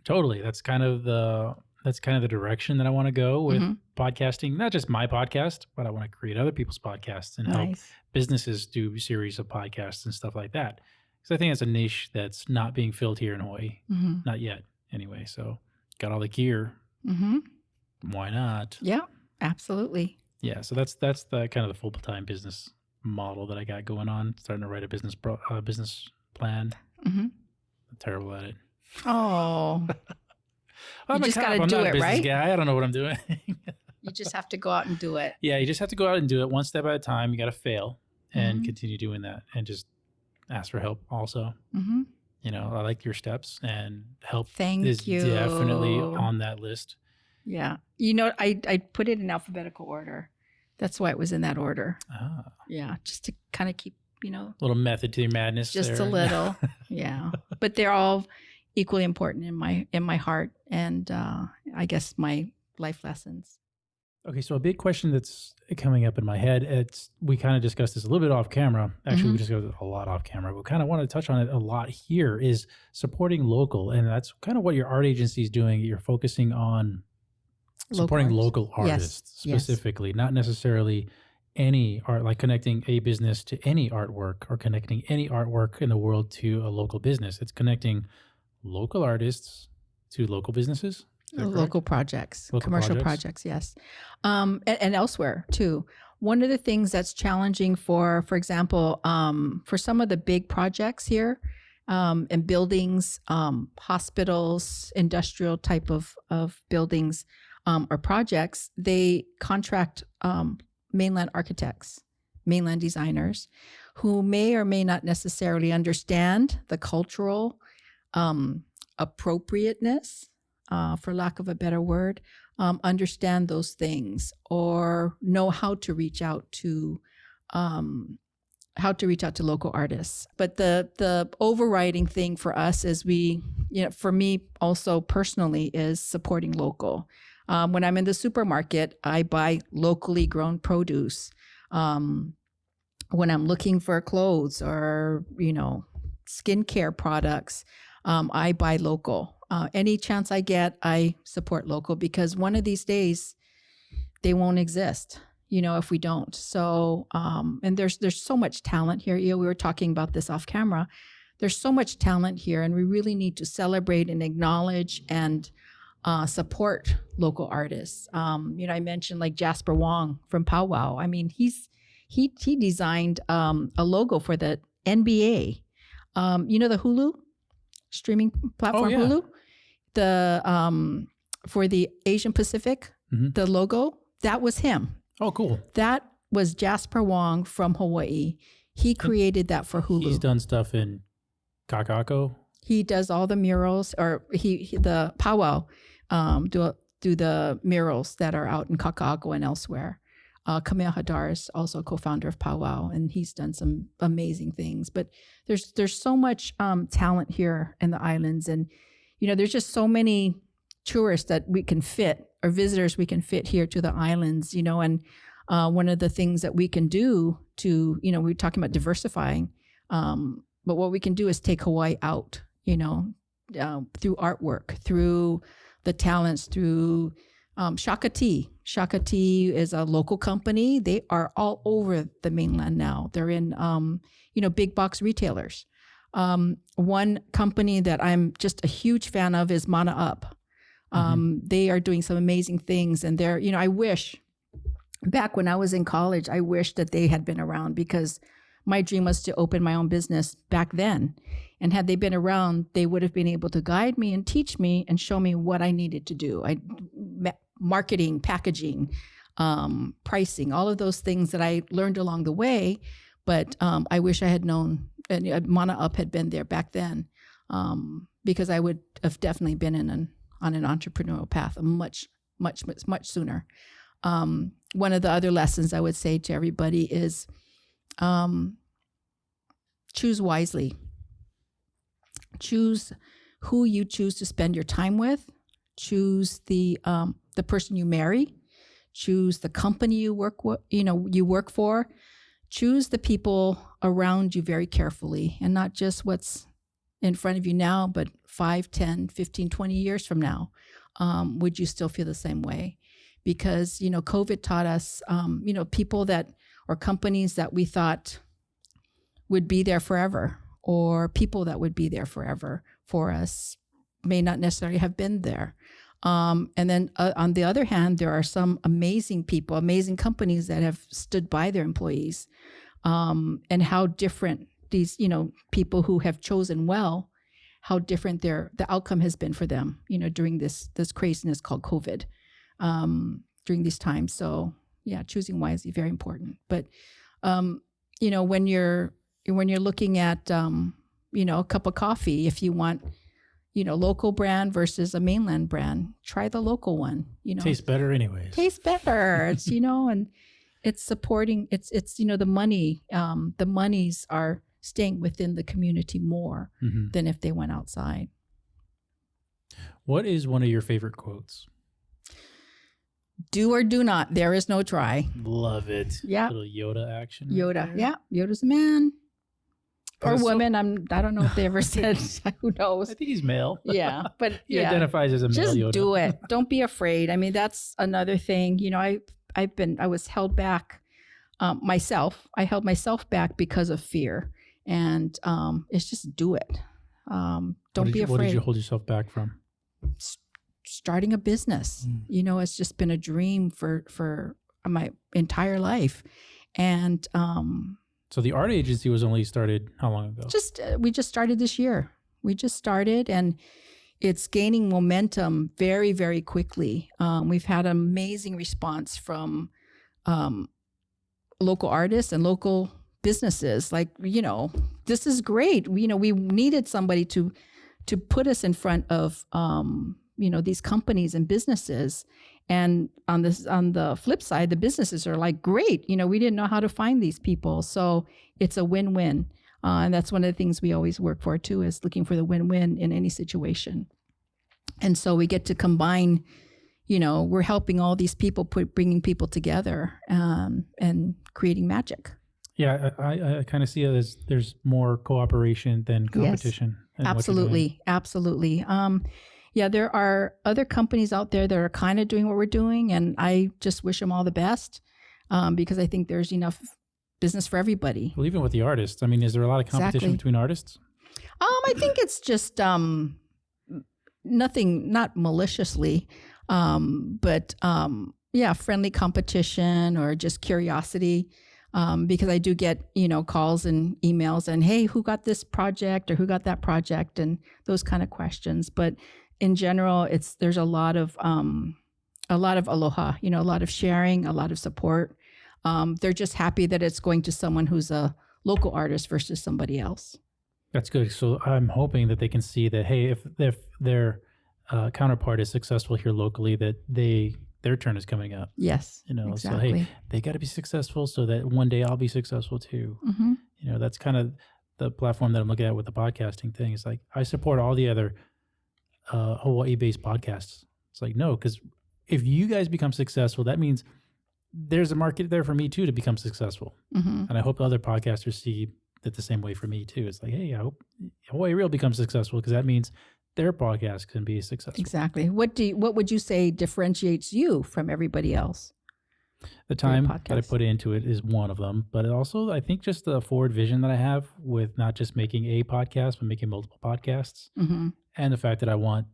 Totally. That's kind of the direction that I want to go with Mhm. podcasting. Not just my podcast, but I want to create other people's podcasts and help Nice. businesses do series of podcasts and stuff like that. Because I think it's a niche that's not being filled here in Hawaii. Mm-hmm. Not yet, anyway. So got all the gear. Mm-hmm. Why not? Yeah, absolutely. Yeah. So that's the kind of the full time business model that I got going on. Starting to write a business plan. Mm-hmm. I'm terrible at it. Oh, I'm just gotta I'm do not a it, business right? guy. I don't know what I'm doing. you just have to go out and do it. Yeah, you just have to go out and do it one step at a time. You got to fail and Mhm. continue doing that, and just ask for help. Also, Mm-hmm. I like your steps, and help Thank is you. definitely on that list. Yeah. I put it in alphabetical order. That's why it was in that order. Ah, Yeah. Just to kind of keep, little method to your madness. just there. a little. Yeah. But they're all equally important in my heart and I guess my life lessons. Okay, so a big question that's coming up in my head, we kind of discussed this a little bit off camera. Actually, we discussed it a lot off camera, but kind of want to touch on it a lot here, is supporting local. And that's kind of what your art agency is doing. You're focusing on supporting local artists Yes. specifically, not necessarily any art, like connecting a business to any artwork or connecting any artwork in the world to a local business. It's connecting local artists to local businesses. Is that correct? Local projects, Local commercial projects. projects, yes. And elsewhere too. One of the things that's challenging for example, for some of the big projects here, and buildings, hospitals, industrial type of buildings, or projects, they contract mainland architects, mainland designers, who may or may not necessarily understand the cultural appropriateness, for lack of a better word, understand those things, or know how to reach out to local artists. But the overriding thing for us is for me also personally, is supporting local. When I'm in the supermarket, I buy locally grown produce. When I'm looking for clothes or, skincare products, I buy local. Any chance I get, I support local, because one of these days they won't exist, if we don't. So, and there's so much talent here. We were talking about this off camera. There's so much talent here, and we really need to celebrate and acknowledge and support local artists. I mentioned like Jasper Wong from Powwow. I mean, he designed a logo for the NBA. The Hulu streaming platform, yeah. Hulu, the for the Asian Pacific, the logo, that was him. Oh, cool. That was Jasper Wong from Hawaii. He created that for Hulu. He's done stuff in Kakako. He does all the murals, or he the powwow do the murals that are out in Kakako and elsewhere. Kamel Hadar is also co-founder of Powwow, and he's done some amazing things. But there's so much talent here in the islands, and there's just so many tourists that we can fit, or visitors we can fit here to the islands. And one of the things that we can do to, we're talking about diversifying, but what we can do is take Hawaii out, through artwork, through the talents, through Shaka Tea. Shaka Tea is a local company. They are all over the mainland now. They're in, big box retailers. One company that I'm just a huge fan of is Mana Up. They are doing some amazing things, and they're, I wish back when I was in college, I wish that they had been around, because my dream was to open my own business back then. And had they been around, they would have been able to guide me and teach me and show me what I needed to do. Marketing, packaging, pricing, all of those things that I learned along the way. But I wish I had known, and Mana Up had been there back then, because I would have definitely been on an entrepreneurial path much sooner. One of the other lessons I would say to everybody is choose wisely. Choose who you choose to spend your time with. Choose the person you marry. Choose the company you work for. Choose the people around you very carefully, and not just what's in front of you now, but 5, 10, 15, 20 years from now. Would you still feel the same way? Because, COVID taught us, people that, or companies that we thought would be there forever, or people that would be there forever for us, may not necessarily have been there. And then on the other hand, there are some amazing people, amazing companies that have stood by their employees, and how different these, people who have chosen well, how different the outcome has been for them, during this craziness called COVID, during these times. So yeah, choosing wisely, very important. But, when you're looking at, a cup of coffee, if you want, local brand versus a mainland brand, try the local one. Tastes better anyways. Tastes better. It's, and it's supporting, it's the money, the monies are staying within the community more than if they went outside. What is one of your favorite quotes? Do or do not. There is no try. Love it. Yeah. Little Yoda action. Yoda. Right, yeah. Yoda's a man. Or woman. I don't know if they ever said. Who knows? I think he's male. Yeah, but he identifies as a male just Yoda. Do it. Don't be afraid. I mean, that's another thing. I was held back myself. I held myself back because of fear, and it's just do it. Don't be afraid. What did you hold yourself back from? Starting a business. It's just been a dream for my entire life, and. So the art agency was only started how long ago? We just started this year. We just started, and it's gaining momentum very, very quickly. We've had an amazing response from local artists and local businesses. Like, this is great. We needed somebody to put us in front of these companies and businesses. And on the flip side, the businesses are like, great, we didn't know how to find these people. So it's a win-win. And that's one of the things we always work for too, is looking for the win-win in any situation. And so we get to combine, we're helping all these people, bringing people together, and creating magic. Yeah, I kind of see it as there's more cooperation than competition. Yes, absolutely. Absolutely. Yeah, there are other companies out there that are kind of doing what we're doing, and I just wish them all the best, because I think there's enough business for everybody. Well, even with the artists, I mean, is there a lot of competition between artists? I think it's just nothing, not maliciously, but friendly competition or just curiosity. Because I do get, calls and emails and, hey, who got this project or who got that project, and those kind of questions. But in general, there's a lot of aloha, a lot of sharing, a lot of support. They're just happy that it's going to someone who's a local artist versus somebody else. That's good. So I'm hoping that they can see that, hey, if their counterpart is successful here locally, that their turn is coming up. Yes, So hey, exactly. they got to be successful so that one day I'll be successful too. Mm-hmm. That's kind of the platform that I'm looking at with the podcasting thing. It's like I support all the other Hawaii-based podcasts. It's like, no, because if you guys become successful, that means there's a market there for me too to become successful. Mm-hmm. And I hope other podcasters see it the same way for me too. It's like, hey, I hope Hawaii Real becomes successful because that means their podcast can be successful. Exactly. What would you say differentiates you from everybody else? The time that I put into it is one of them, but also I think just the forward vision that I have with not just making a podcast, but making multiple podcasts, Mm-hmm. and the fact that I want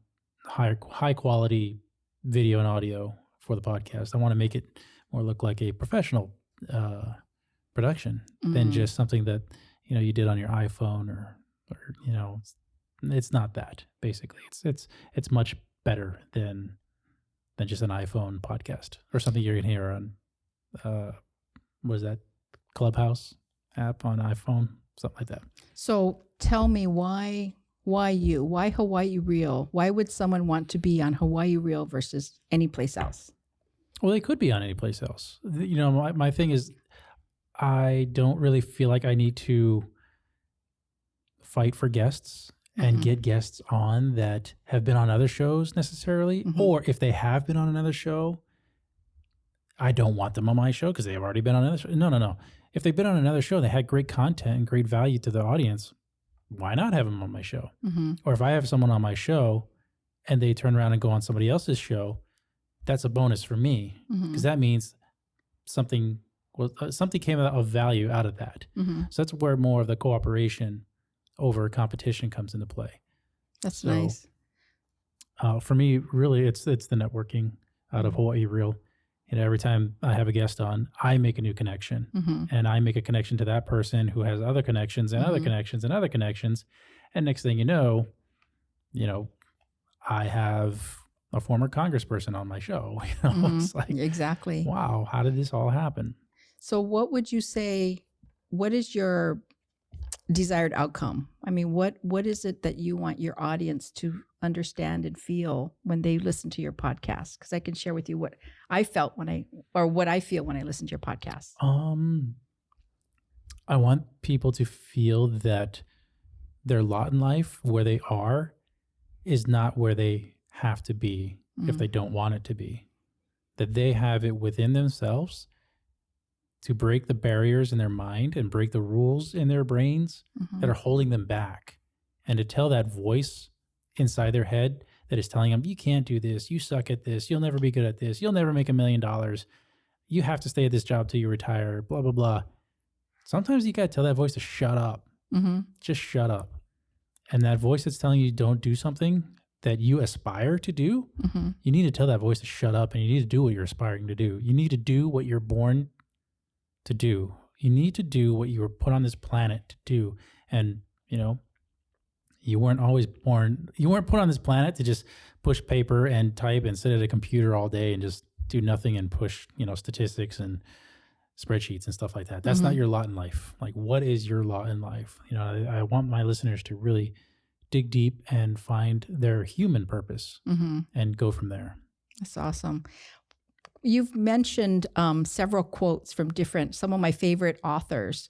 high quality video and audio for the podcast. I want to make it more look like a professional production than just something that you did on your iPhone or it's not that. Basically, it's much better than just an iPhone podcast or something you're gonna hear on what is that, Clubhouse app on iPhone, something like that. So tell me why Hawaii Real? Why would someone want to be on Hawaii Real versus any place else? Well, they could be on any place else. My thing is, I don't really feel like I need to fight for guests and get guests on that have been on other shows necessarily. Or if they have been on another show, I don't want them on my show because they've already been on another show. No. If they've been on another show, they had great content and great value to the audience, why not have them on my show? Or if I have someone on my show and they turn around and go on somebody else's show, that's a bonus for me because that means something came of value out of that. So that's where more of the cooperation over competition comes into play. That's nice. For me, really, it's the networking out of Hawaii Real. Every time I have a guest on, I make a new connection, and I make a connection to that person who has other connections and other connections and other connections, and next thing you know, I have a former congressperson on my show. It's like, exactly. Wow, how did this all happen? So what would you say, what is your desired outcome? I mean, what is it that you want your audience to understand and feel when they listen to your podcast? Because I can share with you what I felt what I feel when I listen to your podcast. I want people to feel that their lot in life, where they are, is not where they have to be if they don't want it to be. That they have it within themselves to break the barriers in their mind and break the rules in their brains that are holding them back. And to tell that voice inside their head that is telling them, you can't do this, you suck at this, you'll never be good at this, you'll never make $1 million, you have to stay at this job till you retire, blah, blah, blah. Sometimes you got to tell that voice to shut up. Just shut up. And that voice that's telling you don't do something that you aspire to do, you need to tell that voice to shut up, and you need to do what you're aspiring to do. You need to do what you're born to do. You need to do what you were put on this planet to do. And, you weren't put on this planet to just push paper and type and sit at a computer all day and just do nothing and push, statistics and spreadsheets and stuff like that. That's not your lot in life. Like, what is your lot in life? I want my listeners to really dig deep and find their human purpose and go from there. That's awesome. You've mentioned several quotes from some of my favorite authors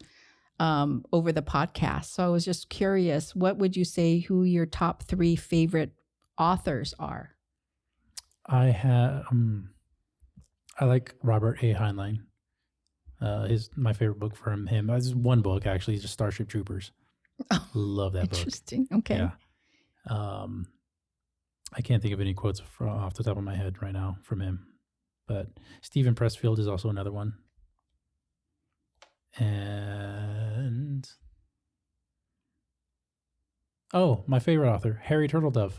over the podcast. So I was just curious, what would you say who your top 3 favorite authors are? I like Robert A. Heinlein. My favorite book from him. This is one book, actually, just Starship Troopers. Love that book. Interesting. Okay. Yeah. I can't think of any quotes off the top of my head right now from him. But Stephen Pressfield is also another one. And my favorite author, Harry Turtledove.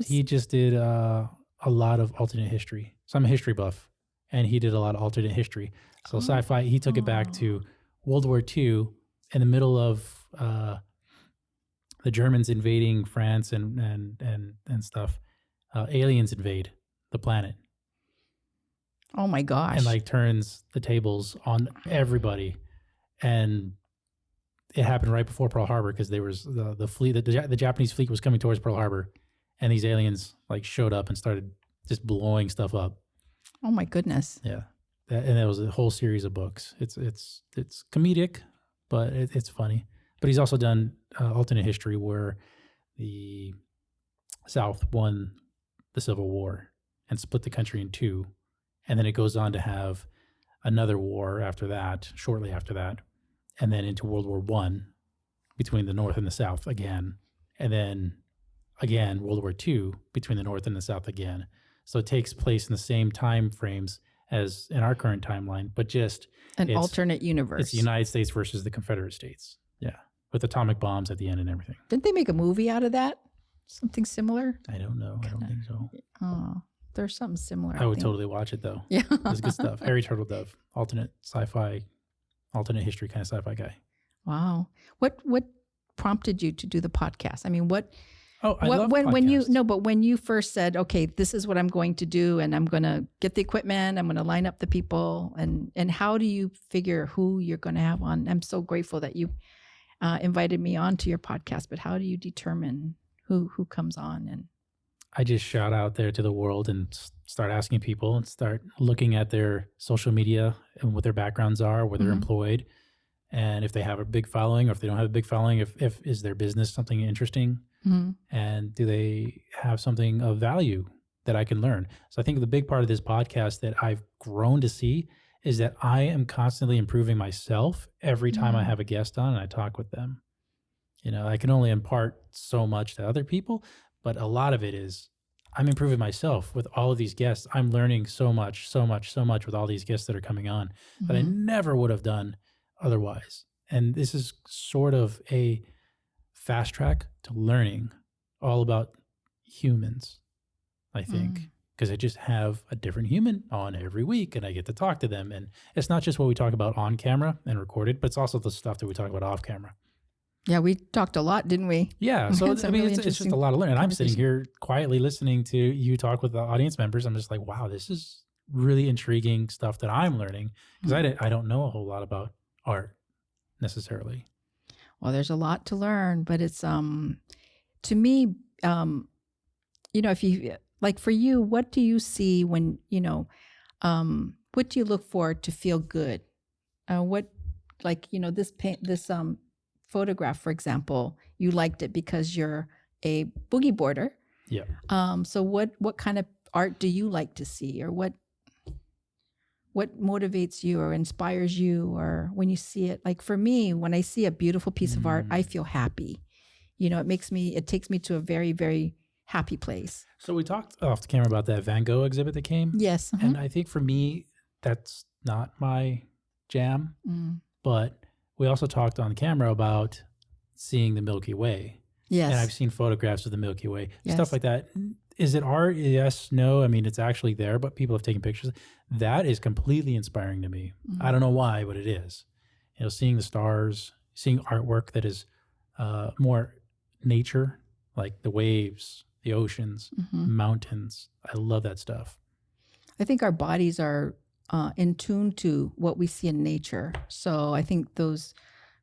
He just did a lot of alternate history. So I'm a history buff, and he did a lot of alternate history. So sci-fi, he took it back to World War II in the middle of the Germans invading France and stuff. Aliens invade the planet. Oh my gosh. And turns the tables on everybody. And it happened right before Pearl Harbor because there was the fleet, the Japanese fleet was coming towards Pearl Harbor, and these aliens like showed up and started just blowing stuff up. Oh my goodness. Yeah, and there was a whole series of books. It's comedic, but it's funny. But he's also done alternate history where the South won the Civil War and split the country in two, and then it goes on to have another war after that, shortly after that, and then into World War I between the North and the South again, and then again World War II between the North and the South again. So it takes place in the same time frames as in our current timeline, but just An alternate universe. It's the United States versus the Confederate States. Yeah, with atomic bombs at the end and everything. Didn't they make a movie out of that? Something similar? I don't know. I don't think so. Oh, there's something similar. I would totally watch it though. Yeah. It's good stuff. Harry Turtledove, alternate sci-fi, alternate history kind of sci-fi guy. Wow. What prompted you to do the podcast? I mean, I love when podcasts. but when you first said, okay, this is what I'm going to do, and I'm going to get the equipment, I'm going to line up the people, and how do you figure who you're going to have on? I'm so grateful that you invited me on to your podcast, but how do you determine who comes on? And I just shout out there to the world and start asking people and start looking at their social media and what their backgrounds are, where they're employed, and if they have a big following or if they don't have a big following, if is their business something interesting, and do they have something of value that I can learn? So I think the big part of this podcast that I've grown to see is that I am constantly improving myself every time I have a guest on and I talk with them. You know, I can only impart so much to other people, but a lot of it is I'm improving myself with all of these guests. I'm learning so much with all these guests that are coming on that I never would have done otherwise. And this is sort of a fast track to learning all about humans, I think, because I just have a different human on every week and I get to talk to them. And it's not just what we talk about on camera and recorded, but it's also the stuff that we talk about off camera. yeah, we talked a lot, didn't we? Yeah. So, It's a I mean, really it's just a interesting lot of learning. And I'm sitting conversation. here quietly listening to you talk with the audience members. I'm just like, wow, this is really intriguing stuff that I'm learning because I don't know a whole lot about art necessarily. Well, there's a lot to learn, but it's to me, you know, if you like for you, what do you see when, you know, what do you look for to feel good? What, like, you know, this photograph, for example, you liked it because you're a boogie boarder. Yeah. So what kind of art do you like to see, or what motivates you or inspires you, or when you see it? Like for me, when I see a beautiful piece of art, I feel happy. You know, it takes me to a very, very happy place. So we talked off the camera about that Van Gogh exhibit that came. Yes. And I think for me, that's not my jam. But we also talked on camera about seeing the Milky Way. Yes. And I've seen photographs of the Milky Way, Yes. stuff like that. Is it art? Yes, no. I mean, it's actually there, but people have taken pictures. That is completely inspiring to me. I don't know why, but it is. You know, seeing the stars, seeing artwork that is more nature, like the waves, the oceans, mountains. I love that stuff. I think our bodies are in tune to what we see in nature. So I think those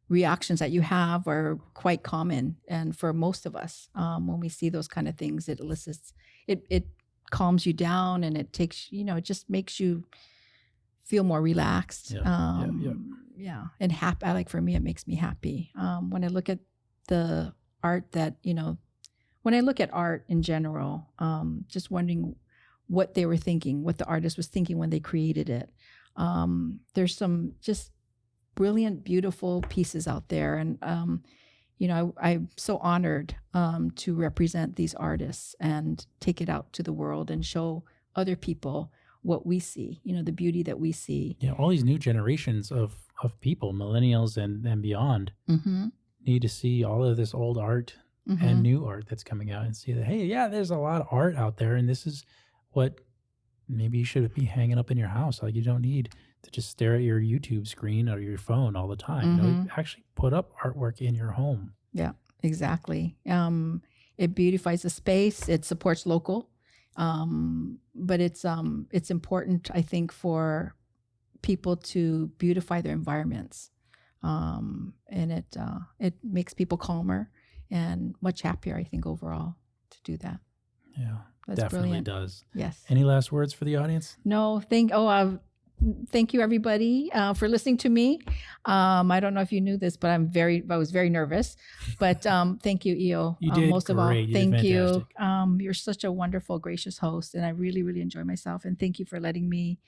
reactions that you have are quite common. And for most of us, when we see those kind of things, it elicits, it calms you down, and it takes, you know, it just makes you feel more relaxed. Yeah. And happy. Like for me, it makes me happy. When I look at the art that, you know, when I look at art in general, just wondering what they were thinking, what the artist was thinking when they created it. There's some just brilliant, beautiful pieces out there. And, you know, I'm so honored to represent these artists and take it out to the world and show other people what we see, you know, the beauty that we see. Yeah, all these new generations of people, millennials and beyond, need to see all of this old art and new art that's coming out and see that, hey, yeah, there's a lot of art out there, and this is what maybe you should be hanging up in your house. Like, you don't need to just stare at your YouTube screen or your phone all the time. You know, you actually put up artwork in your home. Yeah, exactly. It beautifies the space. It supports local. But it's important, I think, for people to beautify their environments. And it makes people calmer and much happier, I think, overall to do that. Yeah, That's definitely brilliant. does. Yes. Any last words for the audience? No, thank you everybody for listening to me. I don't know if you knew this, but I was very nervous. But thank you, Io. You did most great. of all, You did thank you. fantastic. You're such a wonderful, gracious host, and I really, really enjoy myself. And thank you for letting me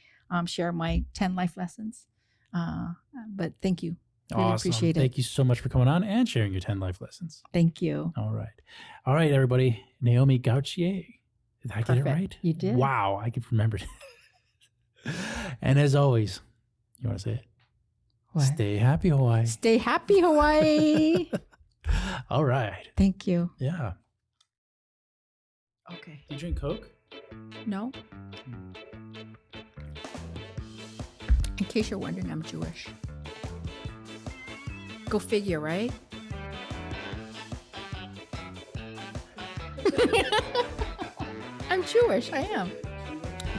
share my 10 life lessons. But thank you. Really Awesome. appreciate it. Thank you so much for coming on and sharing your 10 life lessons. Thank you. All right, everybody. Naomi Gautier. Did I get it Perfect. right? You did. Wow, I could remember it. And as always, you want to say it? What? Stay happy, Hawaii. Stay happy, Hawaii. All right. Thank you. Yeah. Okay. You drink Coke? No. In case you're wondering, I'm Jewish. Go figure, right? I'm Jewish. I am.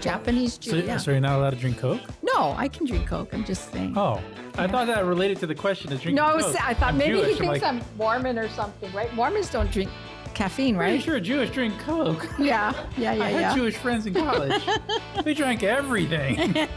Japanese Jew. So, Yeah. so you're not allowed to drink Coke? No, I can drink Coke. I'm just saying. Oh, I thought that related to the question of drinking No, Coke. I thought I'm maybe Jewish. he thinks like, I'm Mormon or something, right? Mormons don't drink caffeine, Pretty right? sure Jewish drink Coke. Yeah. I had Jewish friends in college. We drank everything.